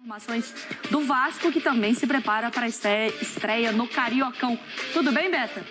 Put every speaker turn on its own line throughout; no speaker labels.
Informações do Vasco, que também se prepara para a estreia no Cariocão. Tudo bem, Beta?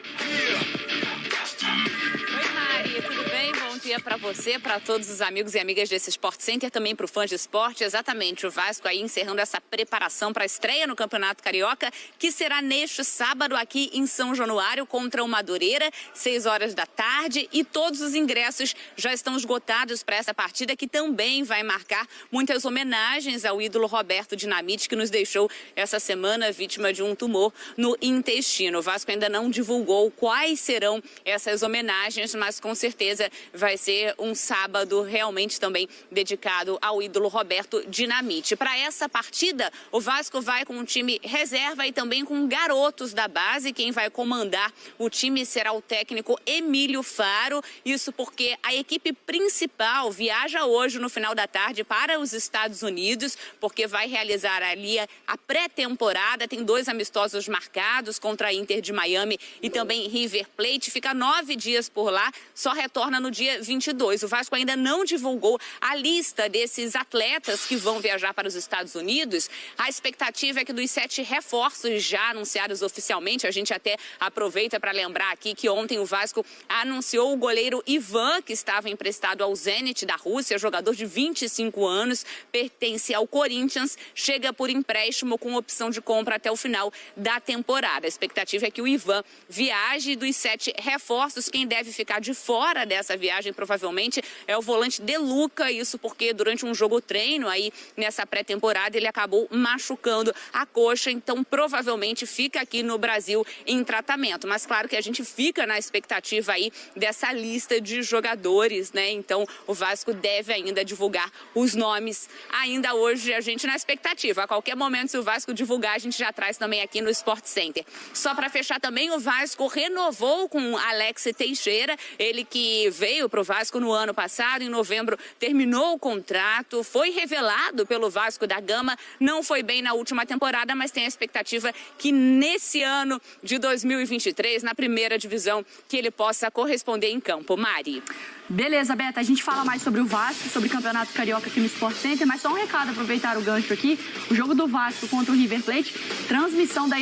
Oi, Mari, tudo bem? Bom dia para você, para todos os amigos e amigas desse Sport Center, também para o fã de esporte. Exatamente, o Vasco aí encerrando essa preparação para a estreia no Campeonato Carioca, que será neste sábado aqui em São Januário contra o Madureira, 6 horas da tarde, e todos os ingressos já estão esgotados para essa partida, que também vai marcar muitas homenagens ao ídolo Roberto Dinamite, que nos deixou essa semana vítima de um tumor no intestino. O Vasco ainda não divulgou quais serão essas homenagens, mas com certeza vai ser um sábado realmente também dedicado ao ídolo Roberto Dinamite. Para essa partida, o Vasco vai com um time reserva e também com garotos da base. Quem vai comandar o time será o técnico Emílio Faro. Isso porque a equipe principal viaja hoje no final da tarde para os Estados Unidos, porque vai realizar ali a pré-temporada. Tem 2 amistosos marcados contra a Inter de Miami e também River Plate. Fica 9 dias por lá, só retorna no dia 22. O Vasco ainda não divulgou a lista desses atletas que vão viajar para os Estados Unidos. A expectativa é que dos 7 reforços já anunciados oficialmente, a gente até aproveita para lembrar aqui que ontem o Vasco anunciou o goleiro Ivan, que estava emprestado ao Zenit da Rússia, jogador de 25 anos, pertence ao Corinthians, chega por empréstimo com opção de compra até o final da temporada. A expectativa é que o Ivan viaje. Dos 7 reforços, quem deve ficar de fora dessa viagem provavelmente é o volante De Luca, isso porque durante um jogo treino aí nessa pré-temporada ele acabou machucando a coxa, então provavelmente fica aqui no Brasil em tratamento. Mas claro que a gente fica na expectativa aí dessa lista de jogadores, né? Então o Vasco deve ainda divulgar os nomes ainda hoje, a gente na expectativa. A qualquer momento, se o Vasco divulgar, a gente já traz também aqui no Sport Center. Só para fechar também, o Vasco renovou com Alex Teixeira, ele que veio para o Vasco no ano passado, em novembro terminou o contrato, foi revelado pelo Vasco da Gama, não foi bem na última temporada, mas tem a expectativa que nesse ano de 2023, na primeira divisão, que ele possa corresponder em campo. Mari.
Beleza, Beta, a gente fala mais sobre o Vasco, sobre o Campeonato Carioca aqui no Sport Center, mas só um recado, aproveitar o gancho aqui, o jogo do Vasco contra o River Plate, transmissão da...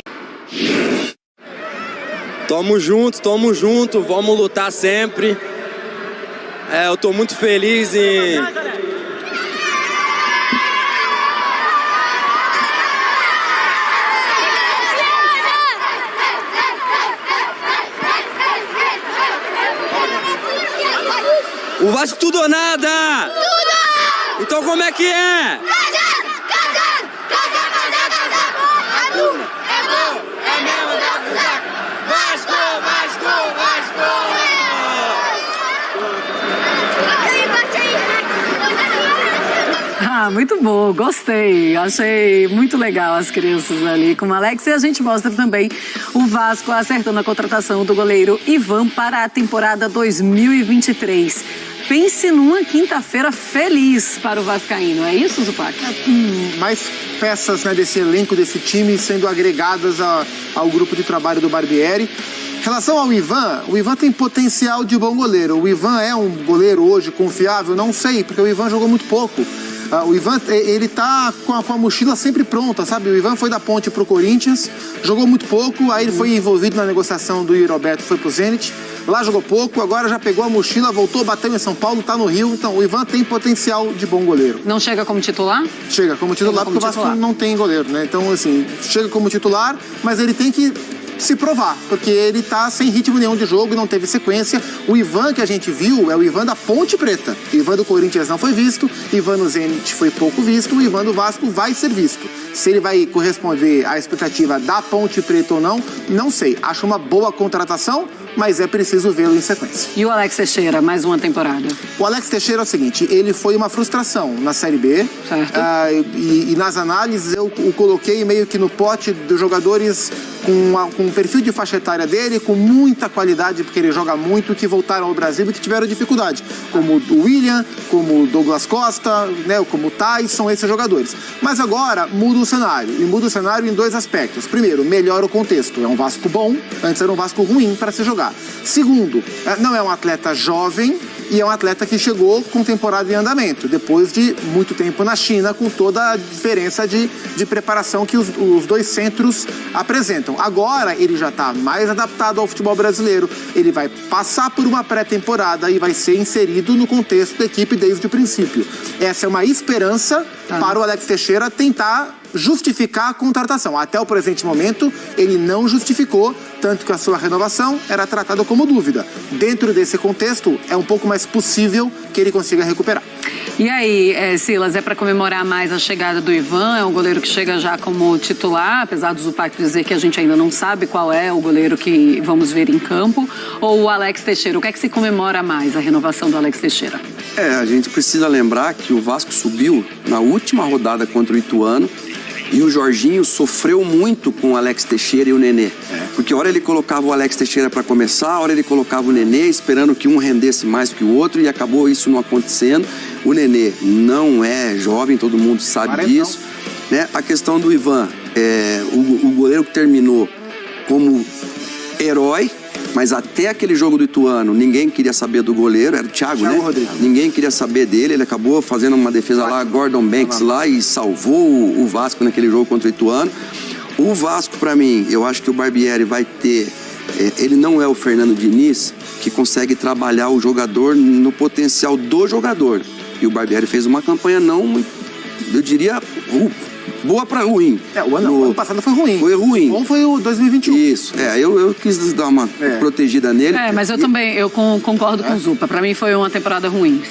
Tamo junto, vamos lutar sempre. Eu tô muito feliz em... O Vasco tudo ou nada? Tudo! Então como é que é?
Muito bom, gostei, achei muito legal as crianças ali com o Alex, e a gente mostra também o Vasco acertando a contratação do goleiro Ivan para a temporada 2023. Pense numa quinta-feira feliz para o vascaíno, é isso, Zupac?
Mais peças, né, desse elenco, desse time sendo agregadas ao grupo de trabalho do Barbieri. Em relação ao Ivan, o Ivan tem potencial de bom goleiro. O Ivan é um goleiro hoje confiável? Não sei, porque o Ivan jogou muito pouco. O Ivan, ele tá com a mochila sempre pronta, sabe? O Ivan foi da Ponte pro Corinthians, jogou muito pouco, aí ele foi envolvido na negociação do Yuri Alberto, foi pro Zenit, lá jogou pouco, agora já pegou a mochila, voltou, bateu em São Paulo, tá no Rio, então o Ivan tem potencial de bom goleiro.
Não chega como titular?
Chega como titular, porque o Vasco não tem goleiro, né? Então, assim, chega como titular, mas ele tem que se provar, porque ele tá sem ritmo nenhum de jogo e não teve sequência. O Ivan que a gente viu é o Ivan da Ponte Preta. O Ivan do Corinthians não foi visto, o Ivan do Zenit foi pouco visto, o Ivan do Vasco vai ser visto. Se ele vai corresponder à expectativa da Ponte Preta ou não, não sei. Acho uma boa contratação, mas é preciso vê-lo em sequência.
E o Alex Teixeira, mais uma temporada?
O Alex Teixeira é o seguinte, ele foi uma frustração na Série B.
Certo.
E nas análises eu o coloquei meio que no pote dos jogadores com o perfil de faixa etária dele, com muita qualidade, porque ele joga muito, que voltaram ao Brasil e que tiveram dificuldade. Como o William, como o Douglas Costa, né, como o Tyson, esses jogadores. Mas agora muda o cenário, e muda o cenário em 2 aspectos. Primeiro, melhora o contexto. É um Vasco bom, antes era um Vasco ruim para se jogar. Segundo, não é um atleta jovem, e é um atleta que chegou com temporada em andamento, depois de muito tempo na China, com toda a diferença de preparação que os dois centros apresentam. Agora ele já está mais adaptado ao futebol brasileiro, ele vai passar por uma pré-temporada e vai ser inserido no contexto da equipe desde o princípio. Essa é uma esperança para o Alex Teixeira tentar justificar a contratação. Até o presente momento, ele não justificou, tanto que a sua renovação era tratada como dúvida. Dentro desse contexto, é um pouco mais possível que ele consiga recuperar.
E aí, Silas, é para comemorar mais a chegada do Ivan? É um goleiro que chega já como titular, apesar do Zupac dizer que a gente ainda não sabe qual é o goleiro que vamos ver em campo, ou o Alex Teixeira? O que é que se comemora mais, a renovação do Alex Teixeira?
A gente precisa lembrar que o Vasco subiu na última rodada contra o Ituano, e o Jorginho sofreu muito com o Alex Teixeira e o Nenê. Porque a hora ele colocava o Alex Teixeira para começar, a hora ele colocava o Nenê, esperando que um rendesse mais que o outro, e acabou isso não acontecendo. O Nenê não é jovem, todo mundo sabe disso. Né? A questão do Ivan, o goleiro que terminou como herói, mas até aquele jogo do Ituano, ninguém queria saber do goleiro, era o Thiago, né?
Rodrigues.
Ninguém queria saber dele, ele acabou fazendo uma defesa lá, Gordon Banks lá, e salvou o Vasco naquele jogo contra o Ituano. O Vasco, pra mim, eu acho que o Barbieri vai ter... ele não é o Fernando Diniz, que consegue trabalhar o jogador no potencial do jogador. E o Barbieri fez uma campanha não, eu diria... boa pra ruim.
O ano passado foi ruim.
Foi ruim.
Bom foi o 2021.
Isso. Eu quis dar uma protegida nele.
Mas eu também, eu concordo com o Zupa. Pra mim foi uma temporada ruim.